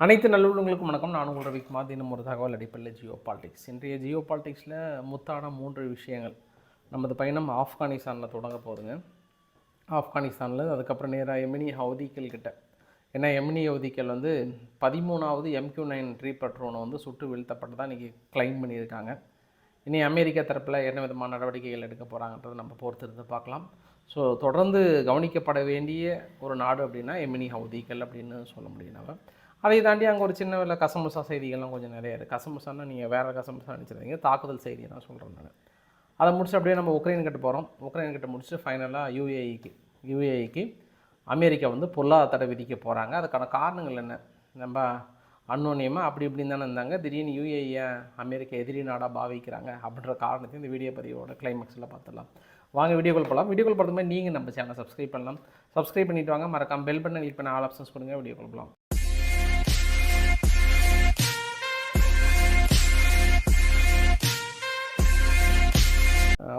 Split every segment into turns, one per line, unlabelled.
அனைத்து நல்லுள்ளங்களுக்கும் வணக்கம். நான் உங்கள் ரவிக்குமார். தினம் ஒரு தகவல் அடிப்படையில் ஜியோ பாலிடிக்ஸ். இன்றைய ஜியோ பாலிடிக்ஸில் முத்தான 3 விஷயங்கள். நமது பயணம் ஆப்கானிஸ்தானில் தொடங்க போகுதுங்க. ஆப்கானிஸ்தானில் அதுக்கப்புறம் நேராக எமினி ஹவுதிகள் கிட்ட. ஏன்னா எமினி ஹவுதிகள் வந்து 13வது MQ-9 ரீப்பர் ட்ரோனை வந்து சுட்டு வீழ்த்தப்பட்டதாக இன்றைக்கி கிளைம் பண்ணியிருக்காங்க. இனி அமெரிக்கா தரப்பில் என்ன விதமான நடவடிக்கைகள் எடுக்க போகிறாங்கன்றதை நம்ம பொறுத்திருந்து பார்க்கலாம். ஸோ தொடர்ந்து கவனிக்கப்பட வேண்டிய ஒரு நாடு அப்படின்னா எமினி ஹவுதிகள் அப்படின்னு சொல்ல முடியும். நம்ம அதை தாண்டி அங்கே ஒரு சின்ன வேலை கசமுசா செய்திகள்லாம் கொஞ்சம் நிறைய இருக்குது. கசமுசான்னா நீங்கள் வேறு கசமுசா நினச்சிருந்தீங்க, தாக்குதல் செய்தியை தான் சொல்கிறேன் நான். அதை முடிச்சு அப்படியே நம்ம உக்ரைன் கிட்ட போகிறோம். உக்ரைன் கிட்ட முடிச்சுட்டு ஃபைனலாக யூஏஇக்கு அமெரிக்கா வந்து பொருளாதார தடை விதிக்க போகிறாங்க. அதுக்கான காரணங்கள் என்ன? நம்ம அன்னோன்யமாக அப்படி இப்படின்னு தானே இருந்தாங்க. திடீர்னு யூஏஇயை அமெரிக்கா எதிரி நாடாக பாவிக்கிறாங்க அப்படின்ற காரணத்தையும் இந்த வீடியோ பதிவோட கிளைமேக்ஸில் பார்த்துடலாம். வாங்க வீடியோக்குள் போகலாம். வீடியோக்குள் போகிறதுமே நீங்கள் நம்ம சேனலை சப்ஸ்கிரைப் பண்ணலாம். சப்ஸ்கிரைப் பண்ணிவிட்டு வாங்க. மறக்காம பெல் பட்டன் கிளிக் பண்ண ஆல் ஆப்ஷன்ஸ் கொடுங்க. வீடியோக்குள் போகலாம்.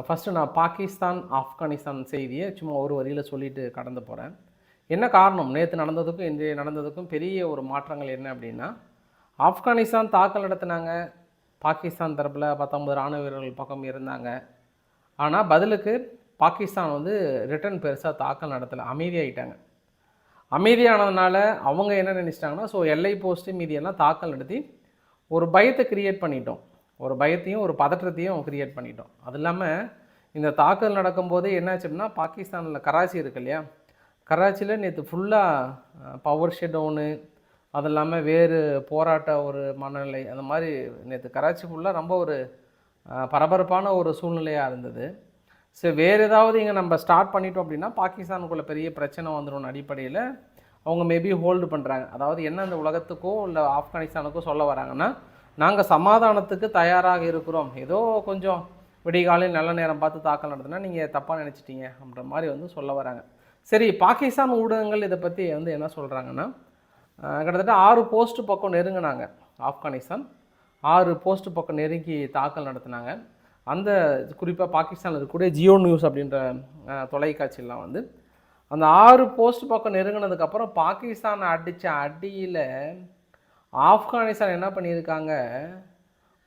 ஃபஸ்ட்டு நான் பாகிஸ்தான் ஆப்கானிஸ்தான் செய்தியை சும்மா ஒரு வரியில் சொல்லிட்டு கடந்து போகிறேன். என்ன காரணம்? நேற்று நடந்ததுக்கும் இன்றைய நடந்ததுக்கும் பெரிய ஒரு மாற்றங்கள் என்ன அப்படின்னா, ஆப்கானிஸ்தான் தாக்கல் நடத்தினாங்க. பாகிஸ்தான் தரப்பில் 19 இராணுவ வீரர்கள் பக்கம் இருந்தாங்க. ஆனால் பதிலுக்கு பாகிஸ்தான் வந்து ரிட்டன் பெருசாக தாக்கல் நடத்தலை, அமைதியாகிட்டாங்க. அமைதியானதுனால அவங்க என்ன நினச்சிட்டாங்கன்னா, ஸோ எல்லை போஸ்ட்டு மீதியெல்லாம் தாக்கல் நடத்தி ஒரு பயத்தை கிரியேட் பண்ணிட்டோம். ஒரு பயத்தையும் ஒரு பதற்றத்தையும் கிரியேட் பண்ணிட்டோம். அது இல்லாமல் இந்த தாக்குதல் நடக்கும்போது என்னாச்சு அப்படின்னா, பாகிஸ்தானில் கராச்சி இருக்கு இல்லையா, கராச்சியில் நேற்று ஃபுல்லாக பவர் ஷட்டவுனு, அது இல்லாமல் வேறு போராட்ட ஒரு மனநிலை, அந்த மாதிரி நேற்று கராச்சி ஃபுல்லாக ரொம்ப ஒரு பரபரப்பான ஒரு சூழ்நிலையாக இருந்தது. ஸோ வேறு ஏதாவது இங்கே நம்ம ஸ்டார்ட் பண்ணிட்டோம் அப்படின்னா பாகிஸ்தானுக்குள்ளே பெரிய பிரச்சனை வந்துடும் அடிப்படையில் அவங்க மேபி ஹோல்டு பண்ணுறாங்க. அதாவது என்ன இந்த உலகத்துக்கோ இல்லை ஆப்கானிஸ்தானுக்கோ சொல்ல வராங்கன்னா, நாங்கள் சமாதானத்துக்கு தயாராக இருக்கிறோம், ஏதோ கொஞ்சம் விடிகாலையில் நல்ல நேரம் பார்த்து தாக்கல் நடத்தினா நீங்கள் தப்பாக நினச்சிட்டீங்க அப்படின்ற மாதிரி வந்து சொல்ல வராங்க. சரி, பாகிஸ்தான் ஊடகங்கள் இதை பற்றி வந்து என்ன சொல்கிறாங்கன்னா, கிட்டத்தட்ட 6 போஸ்ட்டு பக்கம் நெருங்கினாங்க. ஆப்கானிஸ்தான் 6 போஸ்ட்டு பக்கம் நெருங்கி தாக்கல் நடத்தினாங்க. அந்த குறிப்பாக பாகிஸ்தானில் இருக்கக்கூடிய ஜியோ நியூஸ் அப்படின்ற தொலைக்காட்சியெல்லாம் வந்து அந்த 6 போஸ்ட் பக்கம் நெருங்கினதுக்கப்புறம் பாகிஸ்தான் அடித்த அடியில் ஆப்கானிஸ்தான் என்ன பண்ணியிருக்காங்க,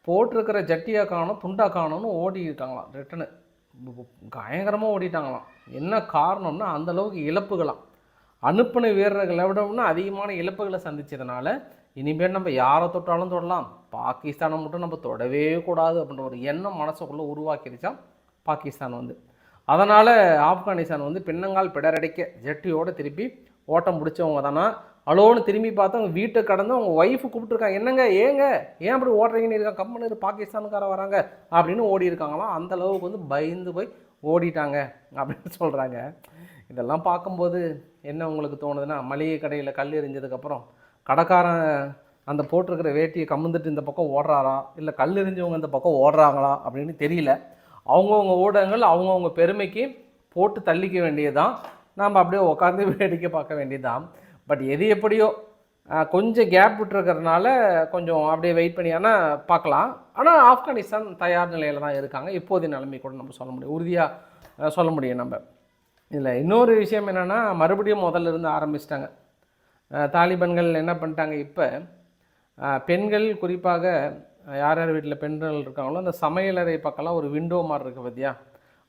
போட்டிருக்கிற ஜட்டியாக காணும் துண்டா காணும்னு ஓடி இருக்காங்களாம். ரிட்டனு பயங்கரமாக ஓடிட்டாங்களாம். என்ன காரணம்னா அந்தளவுக்கு இழப்புகளாம். அனுப்பின வீரர்களை விடவும்னா அதிகமான இழப்புகளை சந்தித்ததுனால இனிமேல் நம்ம யாரை தொட்டாலும் தொடலாம், பாகிஸ்தானை மட்டும் நம்ம தொடவே கூடாது அப்படின்ற ஒரு எண்ணம் மனசுக்குள்ளே உருவாக்கிடுச்சான் பாகிஸ்தான் வந்து. அதனால் ஆப்கானிஸ்தான் வந்து பின்னங்கால் பிடரடைக்க ஜட்டியோடு திருப்பி ஓட்டம் முடித்தவங்க தானே. அலோன்னு திரும்பி பார்த்தா அவங்க வீட்டை கடந்து அவங்க ஒய்ஃபு கூப்பிட்டுருக்காங்க, என்னங்க ஏன் அப்படி ஓடுறீங்கன்னு இருக்கா, கம்பெனி பாகிஸ்தானுக்கார வராங்க அப்படின்னு ஓடி இருக்காங்களாம். அந்தளவுக்கு வந்து பயந்து போய் ஓடிட்டாங்க அப்படின்னு சொல்கிறாங்க. இதெல்லாம் பார்க்கும்போது என்ன உங்களுக்கு தோணுதுன்னா, மளிகை கடையில் கல் எறிஞ்சதுக்கப்புறம் கடைக்காரன் அந்த போட்டிருக்கிற வேட்டியை கம்முந்துட்டு இந்த பக்கம் ஓடுறாரா, இல்லை கல் எறிஞ்சவங்க இந்த பக்கம் ஓடுறாங்களா அப்படின்னு தெரியல. அவங்கவுங்க ஊடகங்கள் அவங்கவுங்க பெருமைக்கு போட்டு தள்ளிக்க வேண்டியதுதான். நாம் அப்படியே உட்காந்து வேடிக்கை பார்க்க வேண்டியதுதான். பட் எது எப்படியோ கொஞ்சம் கேப் விட்டுருக்கிறதுனால கொஞ்சம் அப்படியே வெயிட் பண்ணி ஆனால் பார்க்கலாம். ஆனால் ஆப்கானிஸ்தான் தயார் நிலையில் தான் இருக்காங்க. இப்போதைய நிலைமை கூட நம்ம சொல்ல முடியும், உறுதியாக சொல்ல முடியும் நம்ம. இதில் இன்னொரு விஷயம் என்னென்னா, மறுபடியும் முதல்ல இருந்து ஆரம்பிச்சிட்டாங்க தாலிபான்கள். என்ன பண்ணிட்டாங்க, இப்போ பெண்கள் குறிப்பாக யார் யார் வீட்டில் பெண்கள் இருக்காங்களோ அந்த சமையலறை பக்கம்லாம் ஒரு விண்டோ மாதிரி இருக்குது பார்த்தியா,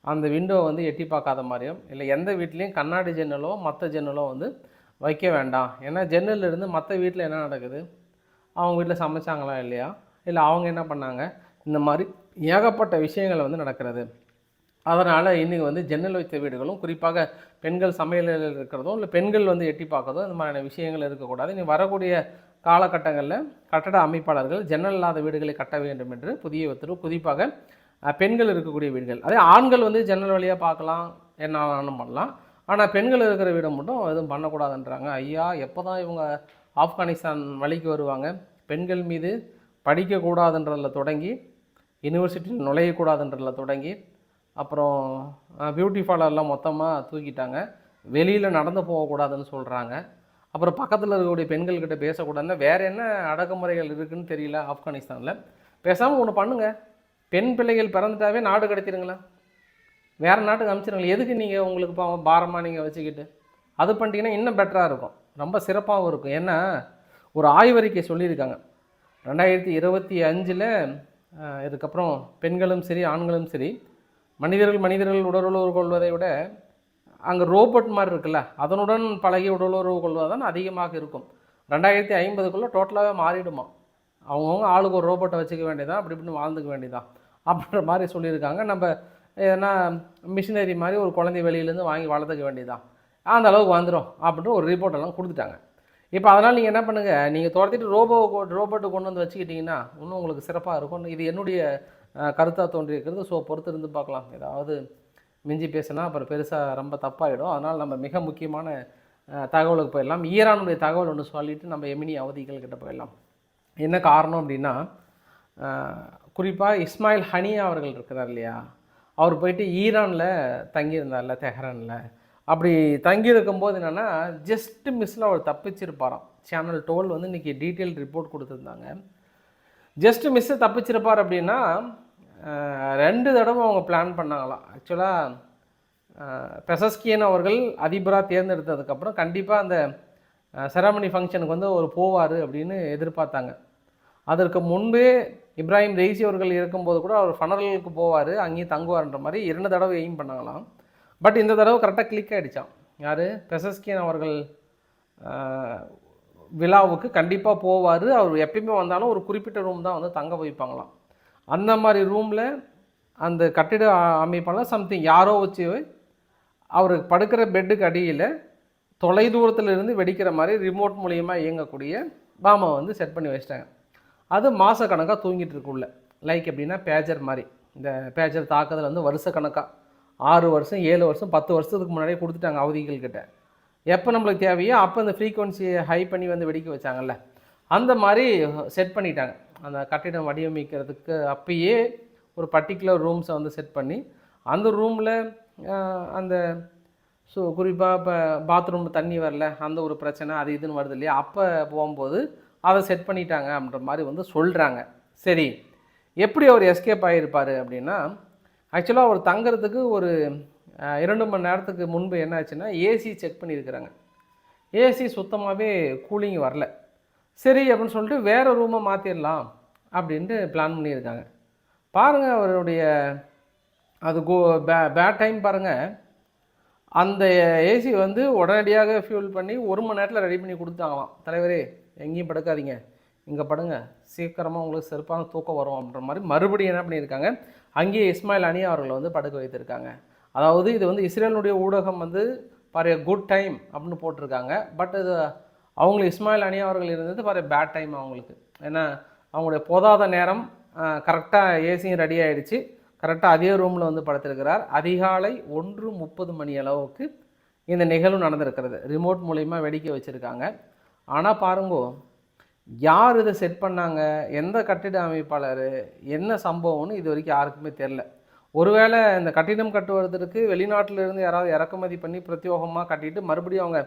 அந்த விண்டோ வந்து எட்டி பார்க்காத மாதிரியும், இல்லை எந்த வீட்லேயும் கண்ணாடி ஜன்னலோ மற்ற ஜன்னலோ வந்து வைக்க வேண்டாம். ஏன்னா ஜன்னல் இருந்து மற்ற வீட்டில் என்ன நடக்குது, அவங்க வீட்டில் சமைச்சாங்களா இல்லையா, இல்லை அவங்க என்ன பண்ணாங்க, இந்த மாதிரி ஏகப்பட்ட விஷயங்கள் வந்து நடக்கிறது. அதனால் இன்றைக்கி வந்து ஜன்னல் வைத்த வீடுகளும் குறிப்பாக பெண்கள் சமையலில் இருக்கிறதும் இல்லை பெண்கள் வந்து எட்டி பார்க்கறதும் இந்த மாதிரியான விஷயங்கள் இருக்கக்கூடாது. இனி வரக்கூடிய காலகட்டங்களில் கட்டட அமைப்பாளர்கள் ஜன்னல் இல்லாத வீடுகளை கட்ட வேண்டும் என்று புதிய உத்தரவு. குறிப்பாக பெண்கள் இருக்கக்கூடிய வீடுகள், அதே ஆண்கள் வந்து ஜன்னல் வழியாக பார்க்கலாம், என்ன ஆனாலும் பண்ணலாம். ஆனால் பெண்கள் இருக்கிற வீடை மட்டும் எதுவும் பண்ணக்கூடாதுன்றாங்க. ஐயா, எப்போ தான் இவங்க ஆப்கானிஸ்தான் வழிக்கு வருவாங்க? பெண்கள் மீது படிக்கக்கூடாதுன்றதில் தொடங்கி, யூனிவர்சிட்டியில் நுழையக்கூடாதுன்றதில் தொடங்கி, அப்புறம் பியூட்டி பார்லர்லாம் மொத்தமாக தூக்கிட்டாங்க, வெளியில் நடந்து போகக்கூடாதுன்னு சொல்கிறாங்க. அப்புறம் பக்கத்தில் இருக்கக்கூடிய பெண்கள்கிட்ட பேசக்கூடாதுன்னா வேறு என்ன அடக்குமுறைகள் இருக்குதுன்னு தெரியல ஆப்கானிஸ்தானில். பேசாமல் ஒன்று பண்ணுங்கள், பெண் பிள்ளைகள் பிறந்துட்டாவே நாடு கடத்திடுங்களேன், வேறு நாட்டுக்கு அனுப்பிச்சிடுங்களேன். எதுக்கு நீங்கள் உங்களுக்கு பாரமாக நீங்கள் வச்சுக்கிட்டு அது பண்ணிட்டீங்கன்னா இன்னும் பெட்டராக இருக்கும், ரொம்ப சிறப்பாகவும் இருக்கும். ஏன்னா ஒரு ஆய்வறிக்கை சொல்லியிருக்காங்க. 2025 இதுக்கப்புறம் பெண்களும் சரி ஆண்களும் சரி மனிதர்கள் உடலுறவு கொள்வதை விட அங்கே ரோபோட் மாதிரி இருக்குல்ல, அதனுடன் பழகி உடலுறவு கொள்வதுதான் அதிகமாக இருக்கும். 2050 டோட்டலாகவே மாறிடுமா. அவங்கவுங்க ஆளுக்கு ஒரு ரோபோட்டை வச்சுக்க வேண்டியதான், அப்படி இப்படின்னு வாழ்ந்துக்க வேண்டியதான் அப்படின்ற மாதிரி சொல்லியிருக்காங்க. நம்ம ஏன்னா மிஷினரி மாதிரி ஒரு குழந்தை வெளியிலேருந்து வாங்கி வளர்த்துக்க வேண்டியதான், அந்த அளவுக்கு வந்துடும் அப்படின்ற ஒரு ரிப்போர்ட்டெல்லாம் கொடுத்துட்டாங்க. இப்போ அதனால் நீங்கள் என்ன பண்ணுங்கள், நீங்கள் துரத்திட்டு ரோபோட்டை கொண்டு வந்து வச்சுக்கிட்டிங்கன்னா இன்னும் உங்களுக்கு சிறப்பாக இருக்கும். இது என்னுடைய கருத்தாக தோன்றியிருக்கிறது. ஸோ பொறுத்து இருந்து பார்க்கலாம். ஏதாவது மிஞ்சி பேசினா அப்புறம் பெருசாக ரொம்ப தப்பாகிடும். அதனால் நம்ம மிக முக்கியமான தகவலுக்கு போயிடலாம். ஈரானுடைய தகவல் ஒன்று சொல்லிவிட்டு நம்ம எமினி அவதிகள் கிட்ட போயிடலாம். என்ன காரணம் அப்படின்னா, குறிப்பாக இஸ்மாயில் ஹனியா அவர்கள் இருக்கிறார் இல்லையா, அவர் போயிட்டு ஈரானில் தங்கியிருந்தார்ல, தெஹ்ரானில். அப்படி தங்கியிருக்கும்போது என்னென்னா ஜஸ்ட்டு மிஸ்ஸில் அவர் தப்பிச்சிருப்பாராம். சேனல் 12 வந்து இன்றைக்கி டீட்டெயில் ரிப்போர்ட் கொடுத்துருந்தாங்க. ஜஸ்ட்டு மிஸ்ஸு தப்பிச்சிருப்பார் அப்படின்னா 2 தடவை அவங்க பிளான் பண்ணாங்களாம். ஆக்சுவலாக பெசஸ்கியன் அவர்கள் அதிபராக தேர்ந்தெடுத்ததுக்கப்புறம் கண்டிப்பாக அந்த செரமனி ஃபங்க்ஷனுக்கு வந்து அவர் போவார் அப்படின்னு எதிர்பார்த்தாங்க. அதற்கு முன்பே இப்ராஹிம் ரெய்சி அவர்கள் இருக்கும்போது கூட அவர் ஃபனரலுக்கு போவார், அங்கேயும் தங்குவார்ன்ற மாதிரி 2 தடவை எய்ம் பண்ணாங்களாம். பட் இந்த தடவை கரெக்டாக கிளிக் ஆகிடுச்சான். யார்? பெசஸ்கியன் அவர்கள் விழாவுக்கு கண்டிப்பாக போவார். அவர் எப்பயுமே வந்தாலும் ஒரு குறிப்பிட்ட ரூம் தான் வந்து தங்க வைப்பாங்களாம். அந்த மாதிரி ரூமில் அந்த கட்டிட அமைப்பால் சம்திங் யாரோ வச்சு அவர் படுக்கிற பெட்டுக்கு அடியில் தொலைதூரத்தில் இருந்து வெடிக்கிற மாதிரி ரிமோட் மூலியமாக இயங்கக்கூடிய பாமை வந்து செட் பண்ணி வச்சிட்டாங்க. அது மாதக்கணக்காக தூங்கிட்டு இருக்குள்ள, லைக் எப்படின்னா பேஜர் மாதிரி. இந்த பேஜர் தாக்குதல் வந்து வருஷக்கணக்காக 6 வருஷம் 7 வருஷம் 10 வருஷத்துக்கு முன்னாடியே கொடுத்துட்டாங்க அவதிகள்கிட்ட. எப்போ நம்மளுக்கு தேவையோ அப்போ அந்த ஃப்ரீக்வன்சியை ஹை பண்ணி வந்து வெடிக்க வச்சாங்கல்ல, அந்த மாதிரி செட் பண்ணிட்டாங்க. அந்த கட்டிடம் வடிவமைக்கிறதுக்கு அப்பயே ஒரு பர்டிகுலர் ரூம்ஸை வந்து செட் பண்ணி அந்த ரூமில் அந்த குறிப்பாக இப்போ பாத்ரூம் தண்ணி வரல, அந்த ஒரு பிரச்சனை அது இதுன்னு வருது இல்லையா, அப்போ போகும்போது அதை செட் பண்ணிட்டாங்க அப்படின்ற மாதிரி வந்து சொல்கிறாங்க. சரி, எப்படி அவர் எஸ்கேப் ஆகியிருப்பார் அப்படின்னா, ஆக்சுவலாக அவர் தங்கிறதுக்கு ஒரு 2 மணி நேரத்துக்கு முன்பு என்ன ஆச்சுன்னா ஏசி செக் பண்ணியிருக்கிறாங்க. ஏசி சுத்தமாகவே கூலிங் வரல. சரி அப்படின்னு சொல்லிட்டு வேறு ரூமை மாற்றிடலாம் அப்படின்ட்டு பிளான் பண்ணியிருக்காங்க. பாருங்கள் அவருடைய அது பேட் டைம் பாருங்கள். அந்த ஏசி வந்து உடனடியாக ஃபியூல் பண்ணி 1 மணி நேரத்தில் ரெடி பண்ணி கொடுத்தாங்களாம். தலைவரே எங்கேயும் படுக்காதீங்க, இங்கே படுங்க, சீக்கிரமாக உங்களுக்கு சிறப்பான தூக்கம் வரும் அப்படின்ற மாதிரி மறுபடியும் என்ன பண்ணியிருக்காங்க, அங்கேயே இஸ்மாயில் ஹனியா அவர்களை வந்து படுக்க வைத்திருக்காங்க. அதாவது இது வந்து இஸ்ரேலுடைய ஊடகம் வந்து பாரு குட் டைம் அப்படின்னு போட்டிருக்காங்க. பட் இது அவங்களுக்கு இஸ்மாயில் ஹனியா அவர்கள் இருந்தது பாரு பேட் டைம் அவங்களுக்கு. ஏன்னா அவங்களுடைய போதாத நேரம், கரெக்டாக ஏசியும் ரெடி ஆகிடுச்சு, கரெக்டாக அதே ரூமில் வந்து படுத்திருக்கிறார். அதிகாலை 1:30 மணி அளவுக்கு இந்த நிகழ்வு நடந்திருக்கிறது. ரிமோட் மூலிமா வெடிக்க வச்சுருக்காங்க. ஆனால் பாருங்கோ, யார் இதை செட் பண்ணாங்க, எந்த கட்டிட அமைப்பாளர், என்ன சம்பவம்னு இது வரைக்கும் யாருக்குமே தெரில. ஒருவேளை இந்த கட்டிடம் கட்டுவதற்கு வெளிநாட்டிலிருந்து யாராவது இறக்குமதி பண்ணி பிரத்யோகமாக கட்டிட்டு மறுபடியும் அவங்க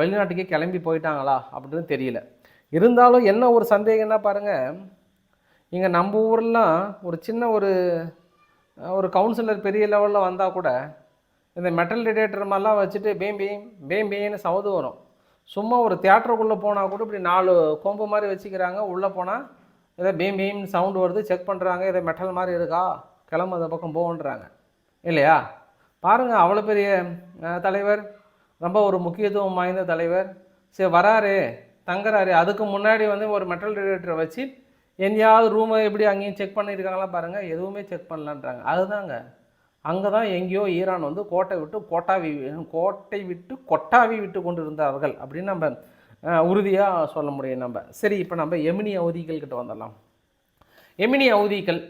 வெளிநாட்டுக்கே கிளம்பி போயிட்டாங்களா அப்படின்னு தெரியல. இருந்தாலும் என்ன ஒரு சந்தேகம்னா பாருங்கள், இங்கே நம்ம ஊரெலாம் ஒரு சின்ன ஒரு கவுன்சிலர் பெரிய லெவலில் வந்தால் கூட இந்த மெட்டல் டிடெக்டர் மாதிரிலாம் வச்சுட்டு பேம்பேன்னு சவுது வரும். சும்மா ஒரு தியேட்டருக்குள்ளே போனால் கூட இப்படி 4 கொம்பு மாதிரி வச்சுக்கிறாங்க. உள்ளே போனால் ஏதோ பேம்பின்னு சவுண்டு வருது, செக் பண்ணுறாங்க, ஏதோ மெட்டல் மாதிரி இருக்கா, கிளம்பு அந்த பக்கம் போகன்றாங்க இல்லையா. பாருங்கள், அவ்வளோ பெரிய தலைவர், ரொம்ப ஒரு முக்கியத்துவம் வாய்ந்த தலைவர், சரி வராரு தங்குறாரு, அதுக்கு முன்னாடி வந்து ஒரு மெட்டல் டிடெக்டரை வச்சு எங்கேயாவது ரூமை எப்படி அங்கேயும் செக் பண்ணியிருக்காங்களா பாருங்கள், எதுவுமே செக் பண்ணலான்றாங்க. அதுதாங்க அங்கே தான் எங்கேயோ ஈரான் வந்து கோட்டை விட்டு கொட்டாவி விட்டு கொண்டு இருந்தார்கள் அப்படின்னு நம்ம உறுதியாக சொல்ல முடியும் நம்ம. சரி, இப்போ நம்ம எமினி அவதிகள் கிட்ட வந்துடலாம். எமினி அவதிகள்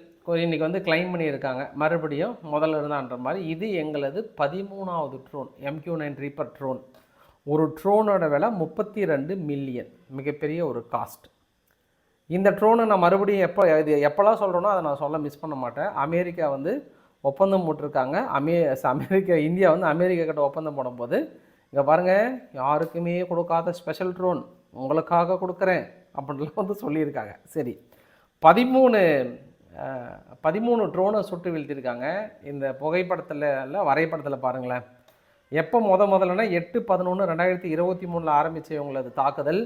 இன்றைக்கி வந்து கிளைம் பண்ணியிருக்காங்க மறுபடியும் முதல்ல இருந்தான்ற மாதிரி. இது எங்களது 13வது ட்ரோன், MQ-9 ரீப்பர் ட்ரோன். ஒரு ட்ரோனோட விலை 32 மில்லியன், மிகப்பெரிய ஒரு காஸ்ட். இந்த ட்ரோனை நான் மறுபடியும் எப்போல்லாம் சொல்கிறேனோ அதை நான் சொல்ல மிஸ் பண்ண மாட்டேன். அமெரிக்கா வந்து ஒப்பந்தம் போட்டிருக்காங்க. இந்தியா வந்து அமெரிக்கா கிட்ட ஒப்பந்தம் போடும்போது இங்கே பாருங்கள், யாருக்குமே கொடுக்காத ஸ்பெஷல் ட்ரோன் உங்களுக்காக கொடுக்குறேன் அப்படின்லாம் வந்து சொல்லியிருக்காங்க. சரி, 13 ட்ரோனை சுட்டு வீழ்த்திருக்காங்க. இந்த புகைப்படத்தில் வரைபடத்தில் பாருங்களேன். எப்போ முதல்லனா 8/11/2023 ஆரம்பித்த இவங்களது தாக்குதல்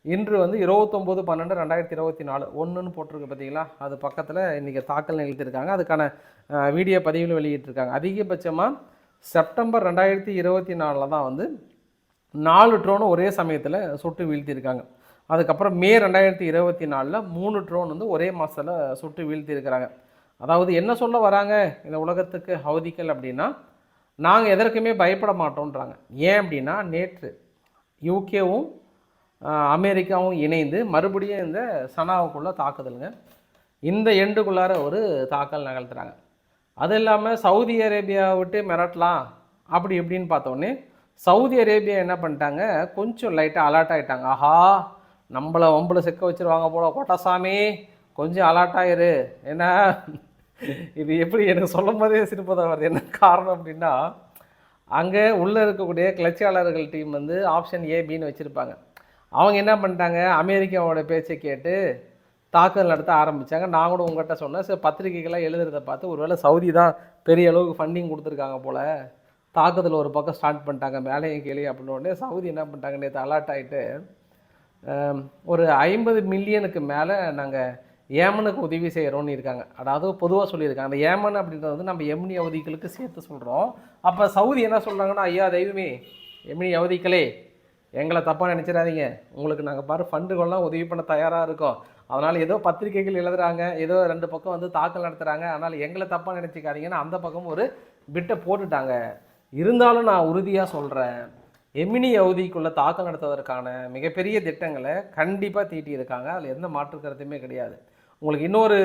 இன்று வந்து 29/12/2024 ஒன்றுன்னு போட்டிருக்கு பார்த்தீங்களா, அது பக்கத்தில் இன்றைக்கி தாக்கல் நிகழ்த்தியிருக்காங்க. அதுக்கான வீடியோ பதிவில் வெளியிட்டிருக்காங்க. அதிகபட்சமாக செப்டம்பர் 2024 தான் வந்து 4 ட்ரோன் ஒரே சமயத்தில் சுட்டு வீழ்த்தியிருக்காங்க. அதுக்கப்புறம் மே 2024 3 ட்ரோன் வந்து ஒரே மாதத்தில் சுட்டு வீழ்த்தியிருக்கிறாங்க. அதாவது என்ன சொல்ல வராங்க இந்த உலகத்துக்கு ஹவுதிகள் அப்படின்னா, நாங்கள் எதற்குமே பயப்பட மாட்டோன்றாங்க. ஏன் அப்படின்னா, நேற்று யூகேவும் அமெரிக்காவும் இணைந்து மறுபடியும் இந்த சனாவுக்குள்ளே தாக்குதலுங்க. இந்த எண்டுக்குள்ளார ஒரு தாக்கல் நிகழ்த்துறாங்க. அது இல்லாமல் சவுதி அரேபியாவை விட்டு மிரட்டலாம் அப்படி இப்படின்னு பார்த்தோன்னே, சவுதி அரேபியா என்ன பண்ணிட்டாங்க, கொஞ்சம் லைட்டாக அலர்ட் ஆகிட்டாங்க. ஆஹா, வம்பளை சிக்க வச்சுருவாங்க போல கோட்டாசாமி, கொஞ்சம் அலர்ட் ஆயிரு. ஏன்னா இது எப்படி எனக்கு சொல்லும் போதே சிரிப்பதாக வருது. என்ன காரணம் அப்படின்னா, அங்கே உள்ளே இருக்கக்கூடிய கிளர்ச்சியாளர்கள் டீம் வந்து ஆப்ஷன் ஏ பின்னு வச்சுருப்பாங்க. அவங்க என்ன பண்ணிட்டாங்க, அமெரிக்காவோட பேச்சை கேட்டு தாக்குதல் நடத்த ஆரம்பித்தாங்க. நான் கூட உங்கள்கிட்ட சொன்னேன், சார் பத்திரிகைகள்லாம் எழுதுறதை பார்த்து ஒருவேளை சவுதி தான் பெரிய அளவுக்கு ஃபண்டிங் கொடுத்துருக்காங்க போல், தாக்குதல் ஒரு பக்கம் ஸ்டார்ட் பண்ணிட்டாங்க மேலேயும் கீழே அப்படின்னு. உடனே சவுதி என்ன பண்ணிட்டாங்க, நேற்று அலர்ட் ஆகிட்டு ஒரு 50 மில்லியனுக்கு மேலே நாங்கள் ஏமனுக்கு உதவி செய்கிறோன்னு இருக்காங்க. அதாவது பொதுவாக சொல்லியிருக்காங்க. அந்த ஏமன் அப்படின்றது வந்து நம்ம எம்னி அவதிகளுக்கு சேர்த்து சொல்கிறோம். அப்போ சவுதி என்ன சொல்கிறாங்கன்னா, ஐயா தெய்வமே எம்னி அவதிகளே, எங்களை தப்பாக நினச்சிடாதீங்க, உங்களுக்கு நாங்கள் பாரு ஃபண்டுகள்லாம் உதவி பண்ண தயாராக இருக்கோம். அதனால் ஏதோ பத்திரிகைகள் எழுதுகிறாங்க, ஏதோ 2 பக்கம் வந்து தாக்கல் நடத்துகிறாங்க, அதனால் எங்களை தப்பாக நினச்சிக்காதீங்கன்னு அந்த பக்கம் ஒரு பிட்டை போட்டுட்டாங்க. இருந்தாலும் நான் உறுதியாக சொல்கிறேன், எமினி யவுதிக்குள்ளே தாக்கல் நடத்துவதற்கான மிகப்பெரிய திட்டங்களை கண்டிப்பாக தீட்டியிருக்காங்க. அதில் எந்த மாற்று கருத்துமே கிடையாது. உங்களுக்கு இன்னொரு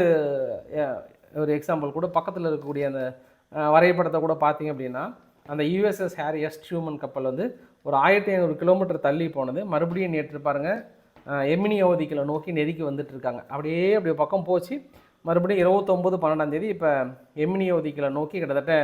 எக்ஸாம்பிள் கூட, பக்கத்தில் இருக்கக்கூடிய அந்த வரைபடத்தை கூட பார்த்தீங்க அப்படின்னா, அந்த யூஎஸ்எஸ் ஹாரி எஸ் ட்ரூமன் கப்பல் வந்து ஒரு 1500 கிலோமீட்டர் தள்ளி போனது. மறுபடியும் நேற்று பாருங்கள் எமினி யவுதிகளை நோக்கி நெருக்கி வந்துட்டுருக்காங்க. அப்படியே பக்கம் போச்சு. மறுபடியும் 29/12 இப்போ எமினி யவுதிகளை நோக்கி கிட்டத்தட்ட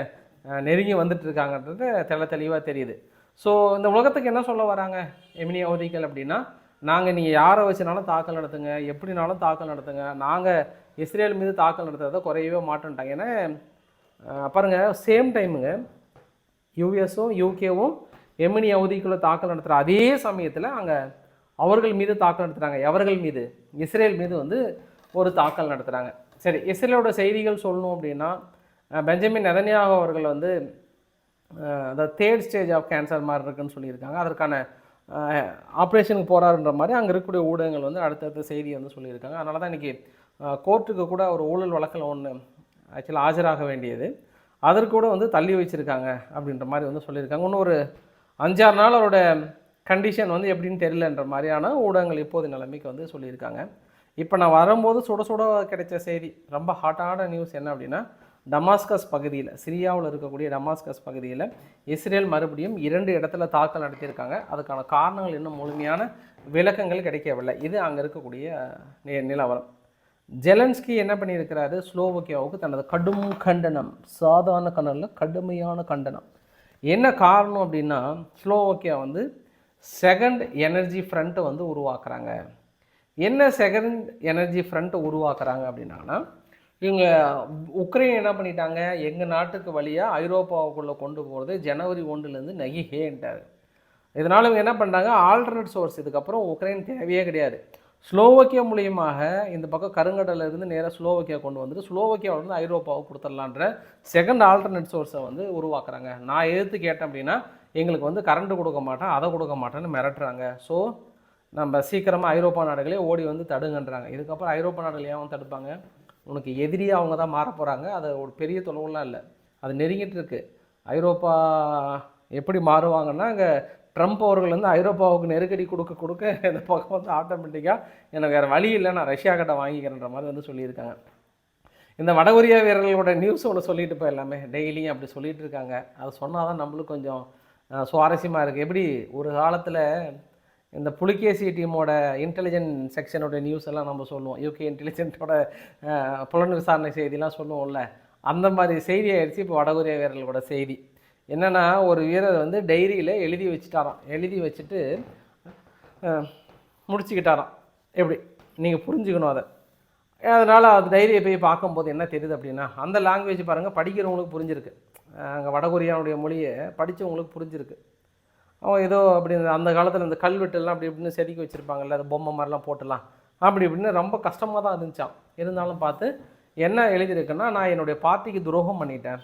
நெருங்கி வந்துட்டுருக்காங்கன்றது தெளிவாக தெரியுது. ஸோ இந்த உலகத்துக்கு என்ன சொல்ல வராங்க எமினி யவுதிகள் அப்படின்னா, நாங்கள் நீங்கள் யாரை வச்சுனாலும் தாக்கல் நடத்துங்க, எப்படினாலும் தாக்கல் நடத்துங்க, நாங்கள் இஸ்ரேல் மீது தாக்கல் நடத்துறதை குறையவே மாட்டோன்ட்டாங்க. ஏன்னா பாருங்கள், சேம் டைமுங்க யூஎஸும் யூகேவும் எமினி யவுதிக்குள்ளே தாக்கல் நடத்துகிற அதே சமயத்தில் அங்கே அவர்கள் மீது தாக்கல் நடத்துகிறாங்க. எவர்கள் மீது? இஸ்ரேல் மீது வந்து ஒரு தாக்கல் நடத்துகிறாங்க. சரி, இஸ்ரேலோட செய்திகள் சொல்லணும் அப்படின்னா, பெஞ்சமின் நெதன்யாகு அவர்கள் வந்து அந்த 3rd ஸ்டேஜ் ஆஃப் கேன்சர் மாதிரி இருக்குன்னு சொல்லியிருக்காங்க. அதற்கான ஆப்ரேஷனுக்கு போகிறாருன்ற மாதிரி அங்கே இருக்கக்கூடிய ஊடகங்கள் வந்து அடுத்தடுத்த செய்தியை வந்து சொல்லியிருக்காங்க. அதனால தான் இன்றைக்கி கோர்ட்டுக்கு கூட ஒரு ஊழல் வழக்கில் ஒன்று ஆக்சுவலாக ஆஜராக வேண்டியது, அதற்கு கூட வந்து தள்ளி வச்சுருக்காங்க அப்படின்ற மாதிரி வந்து சொல்லியிருக்காங்க. இன்னும் ஒரு 5-6 நாள் அவரோட கண்டிஷன் வந்து எப்படின்னு தெரியலன்ற மாதிரியான ஊடகங்கள் இப்போது நிலைமைக்கு வந்து சொல்லியிருக்காங்க. இப்போ நான் வரும்போது சுட சுட கிடைச்ச செய்தி, ரொம்ப ஹாட்டான நியூஸ் என்ன அப்படின்னா, டமாஸ்கஸ் பகுதியில், சிரியாவில் இருக்கக்கூடிய டமாஸ்கஸ் பகுதியில் இஸ்ரேல் மறுபடியும் 2 இடத்துல தாக்கல் நடத்தியிருக்காங்க. அதுக்கான காரணங்கள் இன்னும் முழுமையான விளக்கங்கள் கிடைக்கவில்லை. இது அங்கே இருக்கக்கூடிய நிலவரம். ஜெலன்ஸ்கி என்ன பண்ணியிருக்கிறாரு, ஸ்லோவக்கியாவுக்கு தனது கடும் கண்டனம், சாதாரண கண்டனம், கடுமையான கண்டனம். என்ன காரணம் அப்படின்னா, ஸ்லோவக்கியா வந்து செகண்ட் எனர்ஜி ஃப்ரண்ட்டை வந்து உருவாக்குறாங்க. என்ன செகண்ட் எனர்ஜி ஃப்ரண்ட்டை உருவாக்குறாங்க அப்படின்னா, இவங்க உக்ரைன் என்ன பண்ணிட்டாங்க, எங்கள் நாட்டுக்கு வழியாக ஐரோப்பாவுக்குள்ளே கொண்டு போகிறது ஜனவரி 1 நகிஹேன்ட்டார். இதனால் இவங்க என்ன பண்ணுறாங்க, ஆல்டர்னேட் சோர்ஸ், இதுக்கப்புறம் உக்ரைன் தேவையே கிடையாது, ஸ்லோவக்கியா மூலியமாக இந்த பக்கம் கருங்கடலில் இருந்து நேராக ஸ்லோவக்கியா கொண்டு வந்துட்டு ஸ்லோவக்கியாவிலேருந்து ஐரோப்பாவுக்கு கொடுத்துடலான்ற செகண்ட் ஆல்டர்னேட் சோர்ஸை வந்து உருவாக்குறாங்க. நான் எதிர்த்து கேட்டேன் அப்படின்னா, எங்களுக்கு வந்து கரண்ட்டு கொடுக்க மாட்டேன், அதை கொடுக்க மாட்டேன்னு மிரட்டுறாங்க. ஸோ நம்ம சீக்கிரமாக ஐரோப்பா நாடுகளே ஓடி வந்து தடுங்கன்றாங்க. இதுக்கப்புறம் ஐரோப்பா நாடுகள் ஏன் தடுப்பாங்க, உனக்கு எதிரியாக அவங்க தான் மாற போகிறாங்க. அது ஒரு பெரிய தொலைவுலாம் இல்லை, அது நெருங்கிட்டு இருக்குது. ஐரோப்பா எப்படி மாறுவாங்கன்னா, அங்கே ட்ரம்ப் அவர்கள் வந்து ஐரோப்பாவுக்கு நெருக்கடி கொடுக்க இந்த பக்கம் வந்து ஆட்டோமேட்டிக்காக எனக்கு வேறு வழி இல்லை, நான் ரஷ்யா கிட்ட வாங்கிக்கிறேன்ற மாதிரி வந்து சொல்லியிருக்காங்க. இந்த வடகொரியா வீரர்களோட நியூஸ் ஒன்று சொல்லிட்டு போயிடலாமே, டெய்லியும் அப்படி சொல்லிகிட்டு இருக்காங்க. அது சொன்னால் தான் நம்மளுக்கு கொஞ்சம் சுவாரஸ்யமாக இருக்குது. எப்படி ஒரு காலத்தில் இந்த புலிகேசி டீமோட இன்டெலிஜென்ட் செக்ஷனோட நியூஸ் எல்லாம் நம்ம சொல்லுவோம், யூகே இன்டெலிஜென்ட்டோட புலன் விசாரணை செய்திலாம் சொல்லுவோம்ல, அந்த மாதிரி செய்தி ஆயிடுச்சு இப்போ வடகொரியா வீரர்களோட செய்தி. என்னென்னா, ஒரு வீரர் வந்து டைரியில் எழுதி வச்சுட்டாராம், எழுதி வச்சுட்டு முடிச்சுக்கிட்டாராம். எப்படி நீங்கள் புரிஞ்சுக்கணும் அதை. அதனால் அது டைரியை போய் பார்க்கும்போது என்ன தெரியுது அப்படின்னா, அந்த லாங்குவேஜ் பாருங்கள், படிக்கிறவங்களுக்கு புரிஞ்சிருக்கு, அங்கே வடகொரியாவுடைய மொழியை படித்தவங்களுக்கு புரிஞ்சிருக்கு. அவன் ஏதோ அப்படி அந்த காலத்தில் இந்த கல்வெட்டுலாம் அப்படி இப்படின்னு செதுக்கி வச்சுருப்பாங்கல்ல, அது பொம்மை மாதிரிலாம் போட்டுலாம் அப்படி இப்படின்னு ரொம்ப கஷ்டமாக தான் இருந்துச்சான். இருந்தாலும் பார்த்து என்ன எழுதியிருக்குன்னா, நான் என்னுடைய பார்ட்டிக்கு துரோகம் பண்ணிட்டேன்.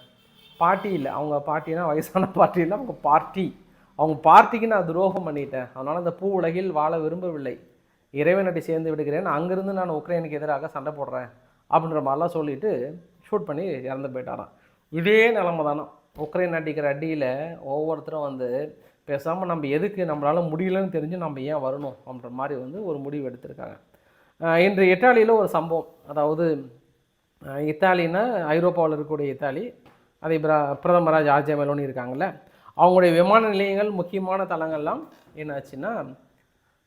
பார்ட்டி இல்லை, அவங்க பார்ட்டினா வயசான பார்ட்டி இல்லை, அவங்க பார்ட்டி, அவங்க பார்ட்டிக்கு நான் துரோகம் பண்ணிட்டேன். அதனால் அந்த பூ உலகில் வாழ விரும்பவில்லை, இறைவனடி சேர்ந்து விடுகிறேன், அங்கேருந்து நான் உக்ரைனுக்கு எதிராக சண்டை போடுறேன் அப்படின்ற மாதிரிலாம் சொல்லிவிட்டு ஷூட் பண்ணி இறந்து போயிட்டாராம். இதே நிலமை தானே உக்ரைன் அடிக்கிற அடியில் ஒவ்வொருத்தரும் வந்து பேசாமல் நம்ம எதுக்கு நம்மளால் முடியலன்னு தெரிஞ்சு நம்ம ஏன் வரணும் அப்படின்ற மாதிரி வந்து ஒரு முடிவு எடுத்திருக்காங்க. இன்று இத்தாலியில் ஒரு சம்பவம், அதாவது இத்தாலின்னா ஐரோப்பாவில் இருக்கக்கூடிய இத்தாலி, அதே பிரதமராக ஜார்ஜியா மெலோனி இருக்காங்கல்ல, அவங்களுடைய விமான நிலையங்கள் முக்கியமான தளங்கள்லாம் என்னாச்சுன்னா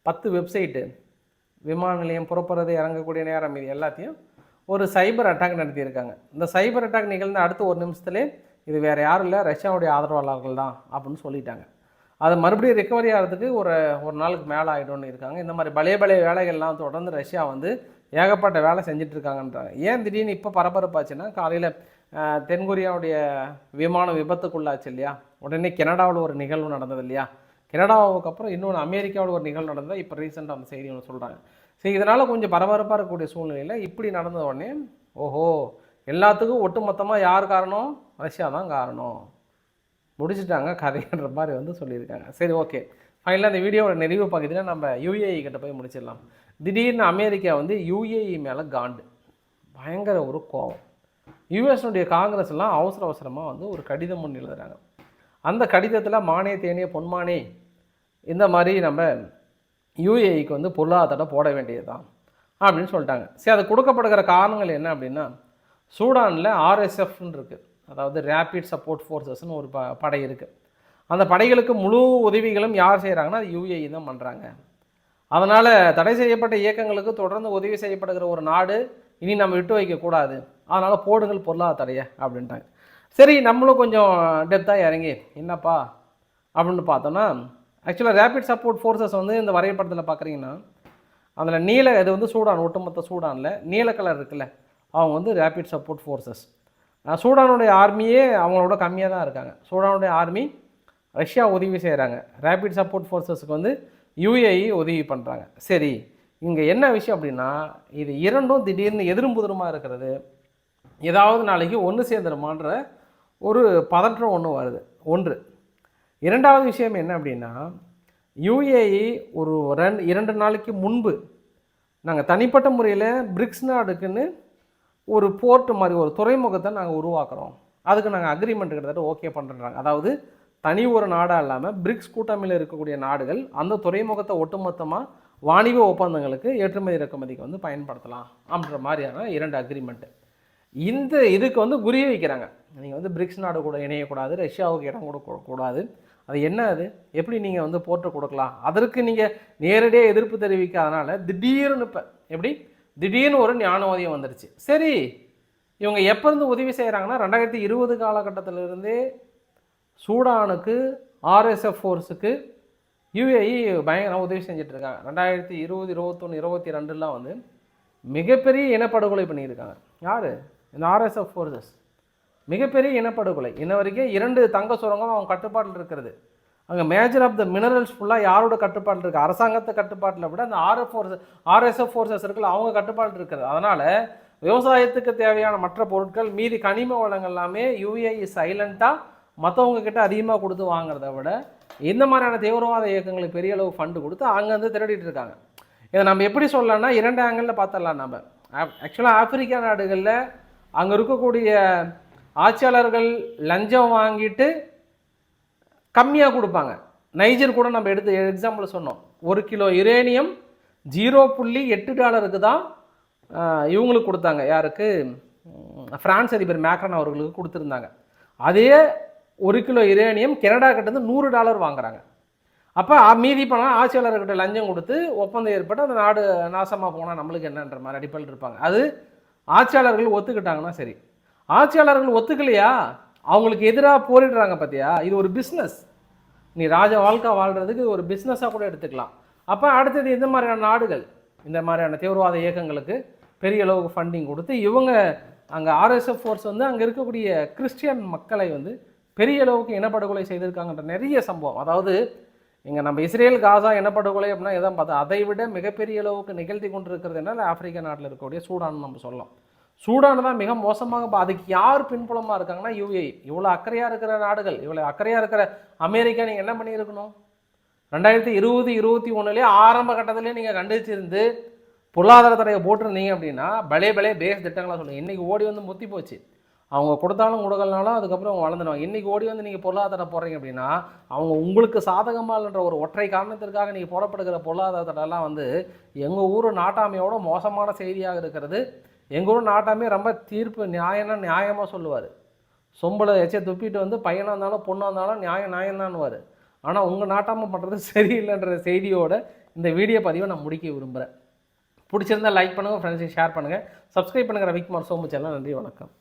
10 வெப்சைட்டு விமான நிலையம் புறப்படுறது இறங்கக்கூடிய நேரம் இது எல்லாத்தையும் ஒரு சைபர் அட்டாக் நடத்தியிருக்காங்க. இந்த சைபர் அட்டாக் நிகழ்ந்த அடுத்த ஒரு நிமிஷத்துலேயே இது வேறு யாரும் இல்லை, ரஷ்யாவுடைய ஆதரவாளர்கள் தான் அப்படின்னு சொல்லிட்டாங்க. அது மறுபடியும் ரெக்கவரி ஆகிறதுக்கு ஒரு நாளுக்கு மேலே ஆகிடும்னு இருக்காங்க. இந்த மாதிரி பழைய வேலைகள்லாம் தொடர்ந்து ரஷ்யா வந்து ஏகப்பட்ட வேலை செஞ்சிட்ருக்காங்கன்றாங்க. ஏன் திடீர்னு இப்போ பரபரப்பாச்சுன்னா, காலையில் தென்கொரியாவுடைய விமானம் விபத்துக்குள்ளாச்சு இல்லையா, உடனே கனடாவில் ஒரு நிகழ்வு நடந்தது இல்லையா, கனடாவுக்கு அப்புறம் இன்னொன்று அமெரிக்காவில் ஒரு நிகழ்வு நடந்தது. இப்போ ரீசெண்டாக அந்த செய்தி ஒன்று சொல்கிறாங்க. சரி, இதனால் கொஞ்சம் பரபரப்பாக இருக்கக்கூடிய சூழ்நிலையில் இப்படி நடந்த உடனே ஓஹோ எல்லாத்துக்கும் ஒட்டுமொத்தமாக யார் காரணம், ரஷ்யா தான் காரணம், முடிச்சுட்டாங்க கதைன்ற மாதிரி வந்து சொல்லியிருக்காங்க. சரி, ஓகே, ஃபைனலாக இந்த வீடியோவோட நிறைவு பகுதியில் நம்ம யுஏஇ கிட்ட போய் முடிச்சிடலாம். திடீர்னு அமெரிக்கா வந்து யுஏஇ மேலே காண்டு, பயங்கர ஒரு கோபம். யூஎஸ்னுடைய காங்கிரஸ் எல்லாம் அவசரமாக வந்து ஒரு கடிதம் ஒன்று எழுதுகிறாங்க. அந்த கடிதத்தில் மானே தேனே பொன்மானே, இந்த மாதிரி நம்ம யுஏஇக்கு வந்து பொருளாதார போட வேண்டியது தான் அப்படின்னு சொல்லிட்டாங்க. சரி, அது கொடுக்கப்படுகிற காரணங்கள் என்ன அப்படின்னா, சூடானில் ஆர்எஸ்எஃப்னு இருக்குது, அதாவது ரேபிட் சப்போர்ட் ஃபோர்ஸஸ்ன்னு ஒரு படை இருக்குது. அந்த படைகளுக்கு முழு உதவிகளும் யார் செய்கிறாங்கன்னா, அது யுஏஇ தான் பண்ணுறாங்க. அதனால் தடை செய்யப்பட்ட இயக்கங்களுக்கு தொடர்ந்து உதவி செய்யப்படுகிற ஒரு நாடு இனி நம்ம விட்டு வைக்கக்கூடாது, அதனால் போடுங்கள் பொருளாதார தடையை அப்படின்ட்டாங்க. சரி, நம்மளும் கொஞ்சம் டெப்த்தாக இறங்கி என்னப்பா அப்படின்னு பார்த்தோன்னா, ஆக்சுவலாக ரேபிட் சப்போர்ட் ஃபோர்ஸஸ் வந்து இந்த வரைபடத்தில் பார்க்குறீங்கன்னா, அதில் இது வந்து சூடான், ஒட்டுமொத்த சூடானில் நீல கலர் இருக்குல்ல, அவங்க வந்து ரேபிட் சப்போர்ட் ஃபோர்ஸஸ். சூடானுடைய ஆர்மியே அவங்களோட கம்மியாக தான் இருக்காங்க. சூடானுடைய ஆர்மி ரஷ்யா உதவி செய்கிறாங்க, ரேபிட் சப்போர்ட் ஃபோர்ஸஸுக்கு வந்து யுஏஇ உதவி பண்ணுறாங்க. சரி, இங்கே என்ன விஷயம் அப்படின்னா, இது இரண்டும் திடீர்னு எதிரும் புதிருமாக இருக்கிறது, ஏதாவது நாளைக்கு ஒன்று சேர்ந்துருமான்ற ஒரு பதற்றம் ஒன்று வருது. ஒன்று. இரண்டாவது விஷயம் என்ன அப்படின்னா, யுஏஇ ஒரு 2 நாளைக்கு முன்பு நாங்கள் தனிப்பட்ட முறையில் பிரிக்ஸ் நாடுக்குன்னு ஒரு போர்ட்டு மாதிரி ஒரு துறைமுகத்தை நாங்கள் உருவாக்குறோம், அதுக்கு நாங்கள் அக்ரிமெண்ட் கிட்டத்தட்ட ஓகே பண்ணுறாங்க. அதாவது தனி ஒரு நாடாக இல்லாமல் பிரிக்ஸ் கூட்டமையில் இருக்கக்கூடிய நாடுகள் அந்த துறைமுகத்தை ஒட்டுமொத்தமாக வாணிப ஒப்பந்தங்களுக்கு ஏற்றுமதி இறக்குமதிக்கு வந்து பயன்படுத்தலாம் அப்படின்ற மாதிரியான 2 அக்ரிமெண்ட்டு. இதுக்கு வந்து குறி வைக்கிறாங்க. நீங்கள் வந்து பிரிக்ஸ் நாடு கூட இணையக்கூடாது, ரஷ்யாவுக்கு இடம் கொடுக்கக்கூடாது. அது என்ன, அது எப்படி நீங்கள் வந்து போர்ட்டு கொடுக்கலாம், அதற்கு நீங்கள் நேரடியாக எதிர்ப்பு தெரிவிக்காதனால திடீர்னு இப்போ திடீர்னு ஒரு ஞானோதயம் வந்துருச்சு. சரி, இவங்க எப்போ இருந்து உதவி செய்கிறாங்கன்னா, 2020 காலகட்டத்திலிருந்தே சூடானுக்கு ஆர்எஸ்எஃப் ஃபோர்ஸுக்கு யுஏஇ பயங்கர உதவி செஞ்சிட்ருக்காங்க. 2020, 21, 22 வந்து மிகப்பெரிய இனப்படுகொலை பண்ணியிருக்காங்க. யார்? இந்த ஆர்எஸ்எஃப் ஃபோர்ஸஸ் மிகப்பெரிய இனப்படுகொலை. இன்ன வரைக்கும் 2 தங்க சுரங்கம் அவங்க கட்டுப்பாட்டில் இருக்கிறது. அங்கே மேஜர் ஆஃப் த மினரல்ஸ் ஃபுல்லாக யாரோட கட்டுப்பாட்டில் இருக்குது? அரசாங்கத்தை கட்டுப்பாட்டில் விட அந்த ஆர்எஸ்எஃப் ஃபோர்ஸஸ் இருக்குல்ல, அவங்க கட்டுப்பாட்டில் இருக்கிறது. அதனால் விவசாயத்துக்கு தேவையான மற்ற பொருட்கள் மீதி கனிம வளங்கள் எல்லாமே யுஏஇ சைலண்ட்டாக மற்றவங்க கிட்ட அதிகமாக கொடுத்து வாங்குறத விட இந்த மாதிரியான தீவிரவாத இயக்கங்களுக்கு பெரிய அளவு ஃபண்டு கொடுத்து அங்கேருந்து திருடிட்டு இருக்காங்க. இதை நம்ம எப்படி சொல்லலாம்னா, 2 ஆங்கிளில் பார்த்துடலாம். நம்ம ஆக்சுவலாக ஆப்பிரிக்கா நாடுகளில் அங்கே இருக்கக்கூடிய ஆட்சியாளர்கள் லஞ்சம் வாங்கிட்டு கம்மியாக கொடுப்பாங்க. நைஜர் கூட நம்ம எடுத்து எக்ஸாம்பிள் சொன்னோம். 1 கிலோ யுரேனியம் $0.8 தான் இவங்களுக்கு கொடுத்தாங்க. யாருக்கு? பிரான்ஸ் அதிபர் மேக்ரான் அவர்களுக்கு கொடுத்துருந்தாங்க. அதே 1 கிலோ யுரேனியம் கனடா கிட்டேருந்து $100 வாங்குறாங்க. அப்போ மீதி பணம் ஆட்சியாளர்கிட்ட லஞ்சம் கொடுத்து ஒப்பந்தம் ஏற்பட்டு அந்த நாடு நாசமாக போனால் நம்மளுக்கு என்னன்ற மாதிரி அடிப்படையில் இருப்பாங்க. அது ஆட்சியாளர்கள் ஒத்துக்கிட்டாங்கன்னா சரி. ஆட்சியாளர்கள் ஒத்துக்கலையா, அவங்களுக்கு எதிராக போரிடுறாங்க பார்த்தியா, இது ஒரு பிஸ்னஸ். நீ ராஜ வாழ்க்கை வாழ்கிறதுக்கு ஒரு பிஸ்னஸாக கூட எடுத்துக்கலாம். அப்போ அடுத்தது இந்த மாதிரியான நாடுகள் இந்த மாதிரியான தீவிரவாத இயக்கங்களுக்கு பெரிய அளவுக்கு ஃபண்டிங் கொடுத்து இவங்க அங்கே ஆர்எஸ்எஃப் ஃபோர்ஸ் வந்து அங்கே இருக்கக்கூடிய கிறிஸ்டியன் மக்களை வந்து பெரிய அளவுக்கு இனப்படுகொலை செய்திருக்காங்கன்ற நிறைய சம்பவம். அதாவது இங்கே நம்ம இஸ்ரேல் காசா இனப்படுகொலை அப்படின்னா எதாவது பார்த்தா அதை விட மிகப்பெரிய அளவுக்கு நிகழ்த்தி கொண்டு இருக்கிறது என்ன ஆப்பிரிக்கா நாட்டில் இருக்கக்கூடிய சூடான் நம்ம சொல்லலாம். சூடான் தான் மிக மோசமாக அதுக்கு யார் பின்புலமாக இருக்காங்கன்னா யுஏஇ. இவ்வளோ அக்கறையாக இருக்கிற நாடுகள், இவ்வளோ அக்கறையாக இருக்கிற அமெரிக்கா நீங்கள் என்ன பண்ணியிருக்கணும்? 2020-21 ஆரம்ப கட்டத்திலே நீங்கள் கண்டிச்சிருந்து பொருளாதார தடையை போட்டிருந்தீங்க அப்படின்னா பலே பேஸ் திட்டங்களாக சொல்லுங்கள். இன்றைக்கி ஓடி வந்து முத்தி போச்சு. அவங்க கொடுத்தாலும் கொடுக்கலனாலும் அதுக்கப்புறம் அவங்க வளர்ந்துடுவாங்க. இன்றைக்கி ஓடி வந்து நீங்கள் பொருளாதார போடுறீங்க அப்படின்னா அவங்க உங்களுக்கு சாதகமாக இல்லைன்ற ஒரு ஒற்றை காரணத்திற்காக நீங்கள் போடப்படுகிற பொருளாதார தடையெல்லாம் வந்து எங்கள் ஊர் நாட்டாமையோட மோசமான செய்தியாக இருக்கிறது. எங்கள் ஊர் நாட்டாமே ரொம்ப தீர்ப்பு நியாயமாக சொல்லுவார். சொம்பளை எச்சை துப்பிட்டு வந்து பையனாக இருந்தாலும் பொண்ணாக இருந்தாலும் நியாயம்தான்னுவார். ஆனால் உங்கள் நாட்டாமை பண்ணுறது சரியில்லைன்ற செய்தியோட இந்த வீடியோ பதிவை நான் முடிக்க விரும்புகிறேன். பிடிச்சிருந்தால் லைக் பண்ணுங்கள், ஃப்ரெண்ட்ஸுக்கு ஷேர் பண்ணுங்கள், சப்ஸ்கிரைப் பண்ணுங்கள். ரவிக்குமார் சோமு சேனல். நன்றி, வணக்கம்.